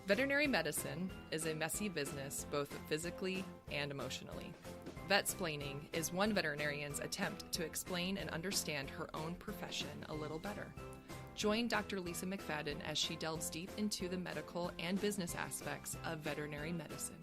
Veterinary medicine is a messy business both physically and emotionally. Vetsplaining is one veterinarian's attempt to explain and understand her own profession a little better. Join Dr. Lisa McFadden as she delves deep into the medical and business aspects of veterinary medicine.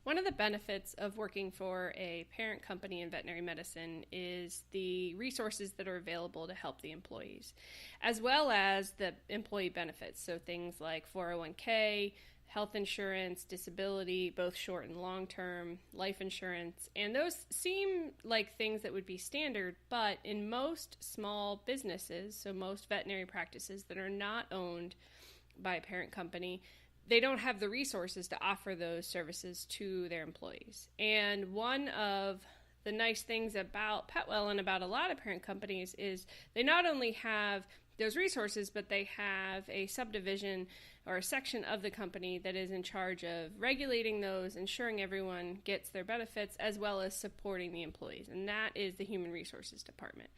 One of the benefits of working for a parent company in veterinary medicine is the resources that are available to help the employees, as well as the employee benefits. So things like 401k, health insurance, disability, both short and long-term, life insurance. And those seem like things that would be standard, but in most small businesses, so most veterinary practices that are not owned by a parent company, they don't have the resources to offer those services to their employees. And one of the nice things about PetWell and about a lot of parent companies is they not only have those resources, but they have a subdivision or a section of the company that is in charge of regulating those, ensuring everyone gets their benefits, as well as supporting the employees. And that is the Human Resources Department.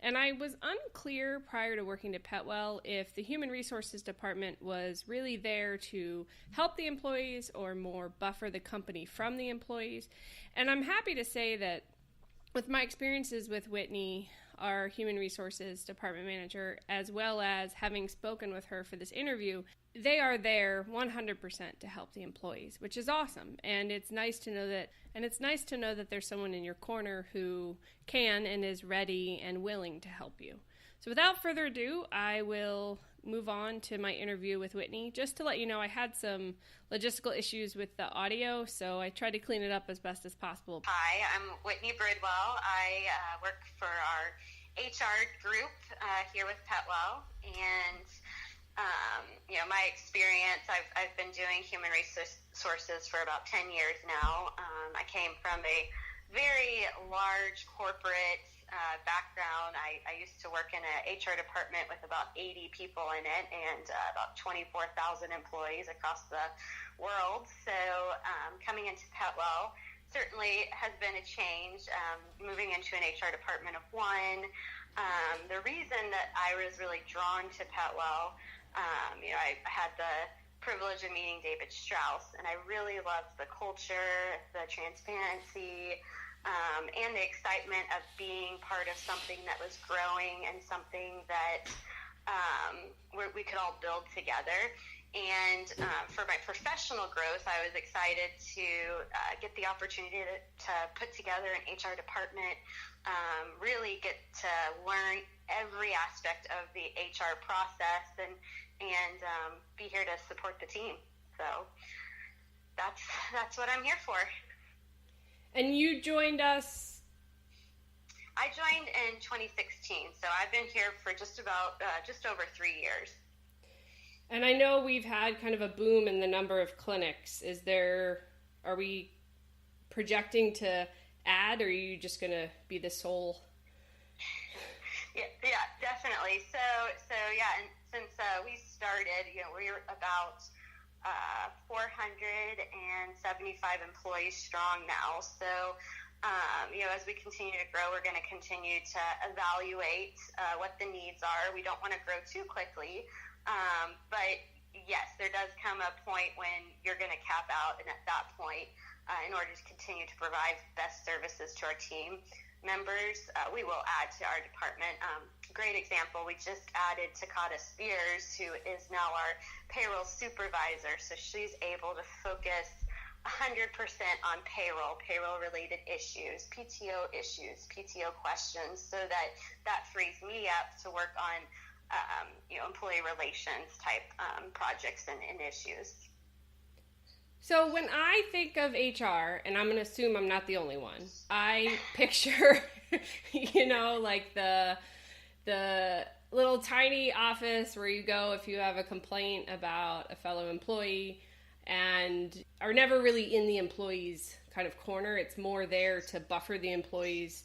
And I was unclear prior to working at PetWell if the Human Resources Department was really there to help the employees or more buffer the company from the employees. And I'm happy to say that with my experiences with Whitney, our Human Resources Department manager, as well as having spoken with her for this interview, they are there 100% to help the employees, which is awesome. And it's nice to know that there's someone in your corner who can and is ready and willing to help you. So without further ado, I will move on to my interview with Whitney. Just to let you know, I had some logistical issues with the audio, so I tried to clean it up as best as possible. Hi, I'm Whitney Bridwell. I work for our HR group here with PetWell, and my experience, I've been doing human resources for about 10 years now. I came from a very large corporate background. I used to work in an HR department with about 80 people in it and about 24,000 employees across the world. So coming into PetWell certainly has been a change, moving into an HR department of one. The reason that I was really drawn to PetWell, I had the privilege of meeting David Strauss, and I really loved the culture, the transparency, and the excitement of being part of something that was growing and something that we could all build together. And for my professional growth, I was excited to get the opportunity to put together an HR department, really get to learn every aspect of the HR process and be here to support the team. So that's what I'm here for. And you joined us? I joined in 2016, so I've been here for just over 3 years. And I know we've had kind of a boom in the number of clinics. Are we projecting to add, or are you just going to be the sole? Yeah, definitely. So yeah, and since we started, we're about 475 employees strong now. So, as we continue to grow, we're going to continue to evaluate what the needs are. We don't want to grow too quickly. But yes, there does come a point when you're going to cap out, and at that point, in order to continue to provide best services to our team members, we will add to our department. Great example, we just added Takata Spears, who is now our payroll supervisor, so she's able to focus 100% on payroll-related issues, PTO questions, so that frees me up to work on employee relations type projects and issues. So when I think of HR, and I'm going to assume I'm not the only one, I picture, like the little tiny office where you go if you have a complaint about a fellow employee, and are never really in the employee's kind of corner. It's more there to buffer the employees,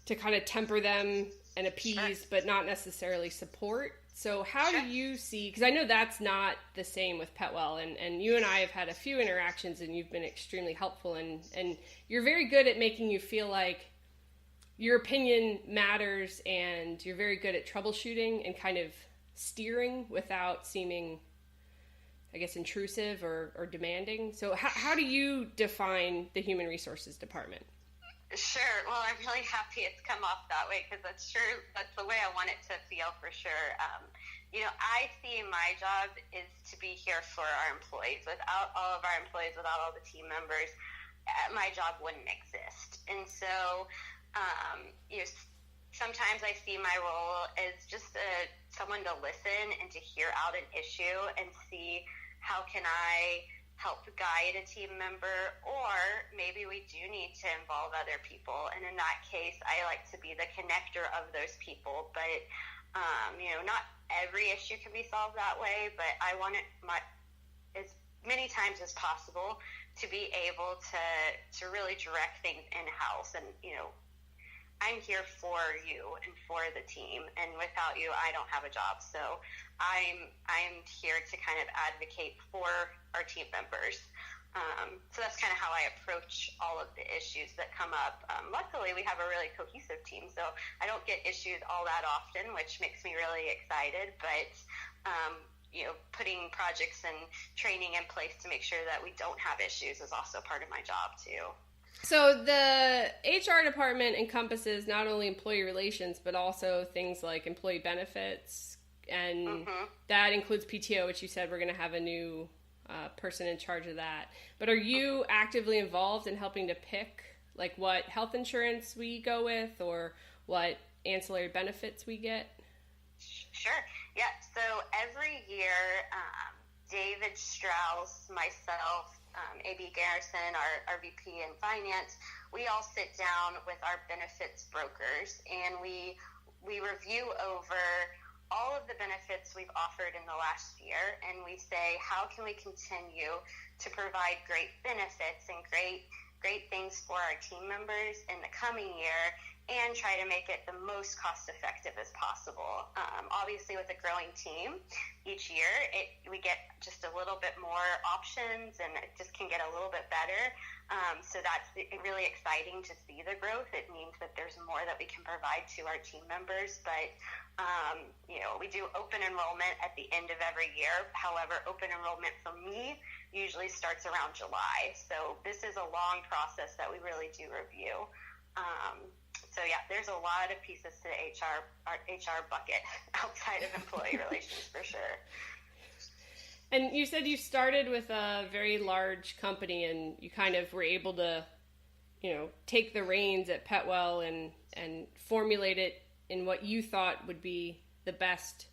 to kind of temper them and appease, but not necessarily support. So how do you see, because I know that's not the same with PetWell, and you and I have had a few interactions, and you've been extremely helpful, and you're very good at making you feel like your opinion matters, and you're very good at troubleshooting and kind of steering without seeming I guess, intrusive or demanding. So how do you define the human resources department? Sure. Well, I'm really happy it's come off that way because that's the way I want it to feel for sure. I see my job is to be here for our employees. Without all of our employees, without all the team members, my job wouldn't exist. And so, sometimes I see my role as just someone to listen and to hear out an issue and see how can I help guide a team member, or maybe we do need to involve other people. And in that case, I like to be the connector of those people. But, not every issue can be solved that way, but I want it as many times as possible to be able to really direct things in-house. And, I'm here for you and for the team, and without you, I don't have a job. So I'm here to kind of advocate for our team members. So that's kind of how I approach all of the issues that come up. Luckily, we have a really cohesive team, so I don't get issues all that often, which makes me really excited. But putting projects and training in place to make sure that we don't have issues is also part of my job too. So the HR department encompasses not only employee relations, but also things like employee benefits, and that includes PTO, which you said we're going to have a new person in charge of that. But are you actively involved in helping to pick like what health insurance we go with or what ancillary benefits we get? Sure. Yeah. So every year, David Strauss, myself, A.B. Garrison, our VP in finance, we all sit down with our benefits brokers and we review over all of the benefits we've offered in the last year, and we say, how can we continue to provide great benefits and great things for our team members in the coming year and try to make it the most cost effective as possible. Obviously, with a growing team, each year we get just a little bit more options and it just can get a little bit better. So that's really exciting to see the growth. It means that there's more that we can provide to our team members. But, we do open enrollment at the end of every year. However, open enrollment for me usually starts around July. So this is a long process that we really do review. So yeah, there's a lot of pieces to our HR bucket outside of employee relations for sure. And you said you started with a very large company and you kind of were able to, take the reins at PetWell and formulate it in what you thought would be the best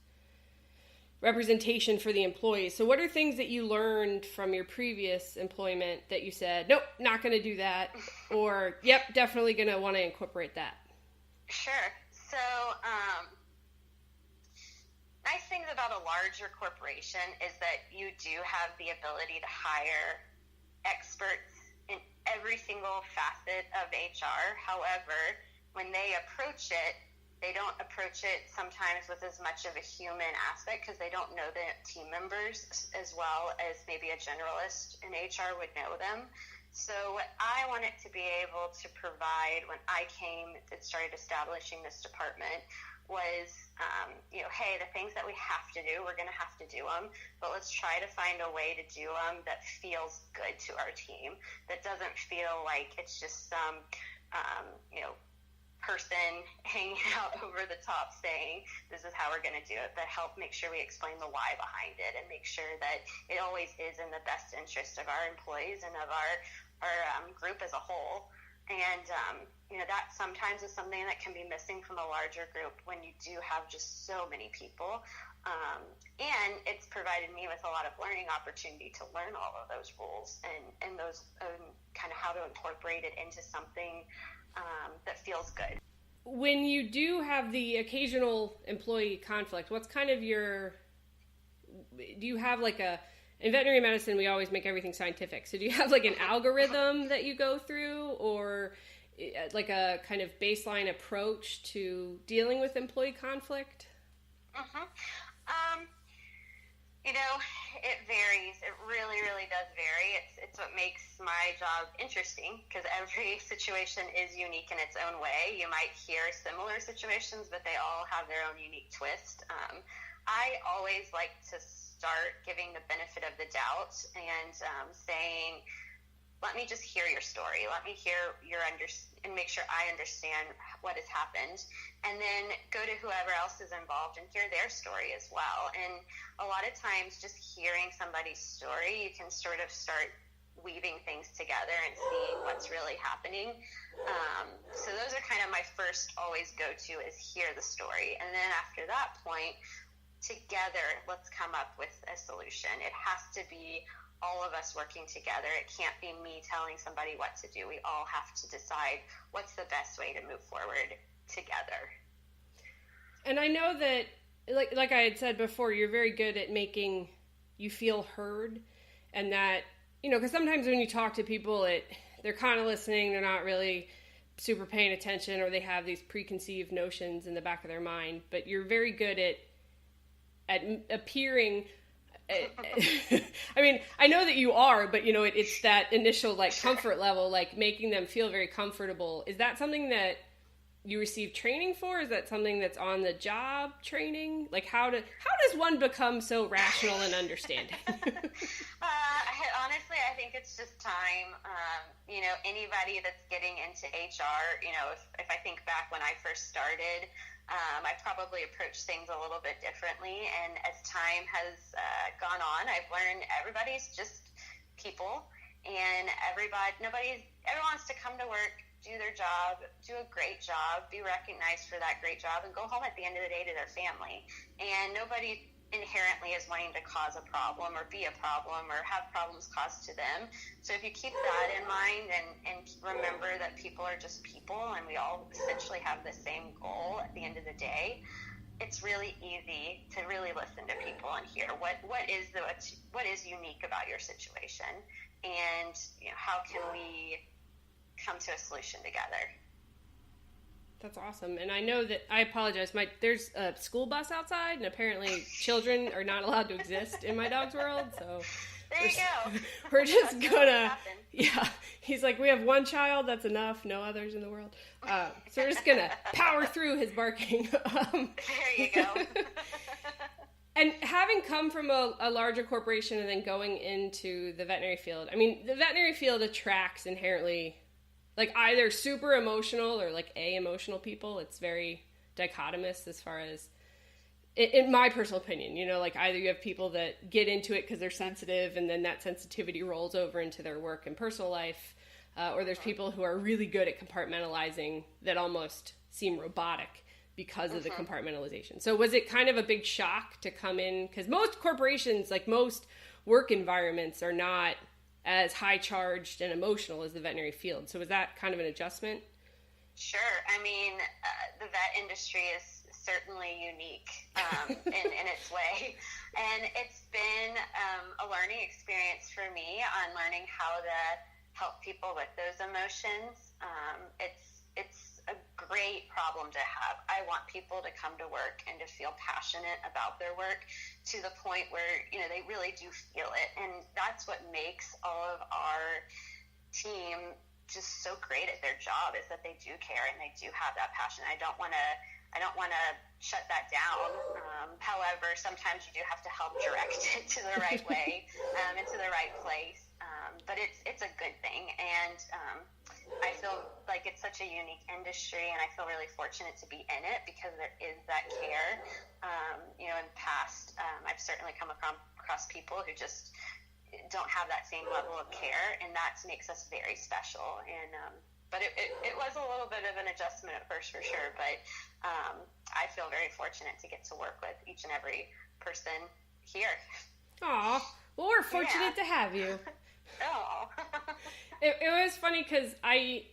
representation for the employees. So what are things that you learned from your previous employment that you said, nope, not going to do that, or yep, definitely going to want to incorporate that? Sure. So nice things about a larger corporation is that you do have the ability to hire experts in every single facet of HR. However, when they approach it, they don't approach it sometimes with as much of a human aspect because they don't know the team members as well as maybe a generalist in HR would know them. So what I wanted to be able to provide when I came and started establishing this department was, hey, the things that we have to do, we're going to have to do them, but let's try to find a way to do them that feels good to our team, that doesn't feel like it's just some, person hanging out over the top saying this is how we're going to do it, but help make sure we explain the why behind it and make sure that it always is in the best interest of our employees and of our group as a whole. And that sometimes is something that can be missing from a larger group when you do have just so many people, and it's provided me with a lot of learning opportunity to learn all of those rules and those kind of how to incorporate it into something that feels good. When you do have the occasional employee conflict, what's kind of do you have like in veterinary medicine, we always make everything scientific. So do you have like an algorithm that you go through or like a kind of baseline approach to dealing with employee conflict? It varies. It really, really does vary. It's what makes my job interesting because every situation is unique in its own way. You might hear similar situations, but they all have their own unique twist. I always like to start giving the benefit of the doubt and saying, let me just hear your story. Let me hear and make sure I understand what has happened. And then go to whoever else is involved and hear their story as well. And a lot of times just hearing somebody's story, you can sort of start weaving things together and seeing what's really happening. So those are kind of my first always go-to is hear the story. And then after that point, together, let's come up with a solution. It has to be all of us working together. It can't be me telling somebody what to do. We all have to decide what's the best way to move forward together. And I know that, like I had said before, you're very good at making you feel heard, and that, because sometimes when you talk to people, they're kind of listening, they're not really super paying attention, or they have these preconceived notions in the back of their mind. But you're very good at appearing. I mean, I know that you are, but it's that initial comfort level, making them feel very comfortable. Is that something that you receive training for? Is that something that's on the job training? How does one become so rational and understanding? Honestly, I think it's just time. Anybody that's getting into HR, if I think back when I first started, I probably approached things a little bit differently, and as time has gone on, I've learned everybody's just people, and everyone wants to come to work, do their job, do a great job, be recognized for that great job, and go home at the end of the day to their family. And nobody inherently is wanting to cause a problem or be a problem or have problems caused to them. So if you keep that in mind and remember that people are just people and we all essentially have the same goal at the end of the day, it's really easy to really listen to people and hear what is unique about your situation, and how can we come to a solution together. That's awesome. And I know that, I apologize, there's a school bus outside, and apparently children are not allowed to exist in my dog's world, so there you go. We're just gonna, he's like, we have one child, that's enough, no others in the world. So we're just gonna power through his barking. There you go. And having come from a larger corporation and then going into the veterinary field, I mean, the veterinary field attracts inherently either super emotional or emotional people. It's very dichotomous as far as, in my personal opinion, either you have people that get into it because they're sensitive and then that sensitivity rolls over into their work and personal life, or there's people who are really good at compartmentalizing that almost seem robotic because of the compartmentalization. So was it kind of a big shock to come in? Because most corporations, most work environments, are not as high charged and emotional as the veterinary field. So was that kind of an adjustment? Sure. I mean, the vet industry is certainly unique in its way. And it's been a learning experience for me on learning how to help people with those emotions. It's a great problem to have. I want people to come to work and to feel passionate about their work to the point where, they really do feel it. And that's what makes all of our team just so great at their job, is that they do care and they do have that passion. I don't want to shut that down. However, sometimes you do have to help direct it to the right way, into the right place. But it's a good thing. And I feel like it's such a unique industry, and I feel really fortunate to be in it because there is that care. In the past, I've certainly come across people who just don't have that same level of care, and that makes us very special. And but it was a little bit of an adjustment at first, for sure. But I feel very fortunate to get to work with each and every person here. Aw, well, we're fortunate to have you. Oh. It was funny because I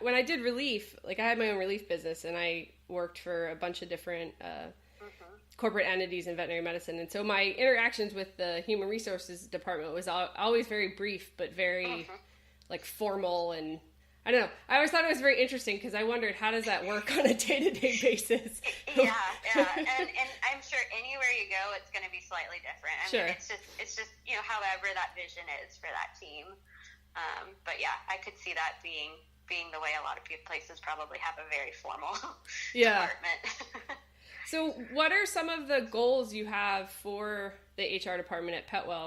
when I did relief, I had my own relief business, and I worked for a bunch of different corporate entities in veterinary medicine. And so my interactions with the human resources department was always very brief, but very formal. And I don't know, I always thought it was very interesting because I wondered, how does that work on a day-to-day basis? Yeah. And I'm sure anywhere you go, it's going to be slightly different. I mean, it's just however that vision is for that team. But yeah, I could see that being the way a lot of places probably have a very formal department. So what are some of the goals you have for the HR department at PetWell?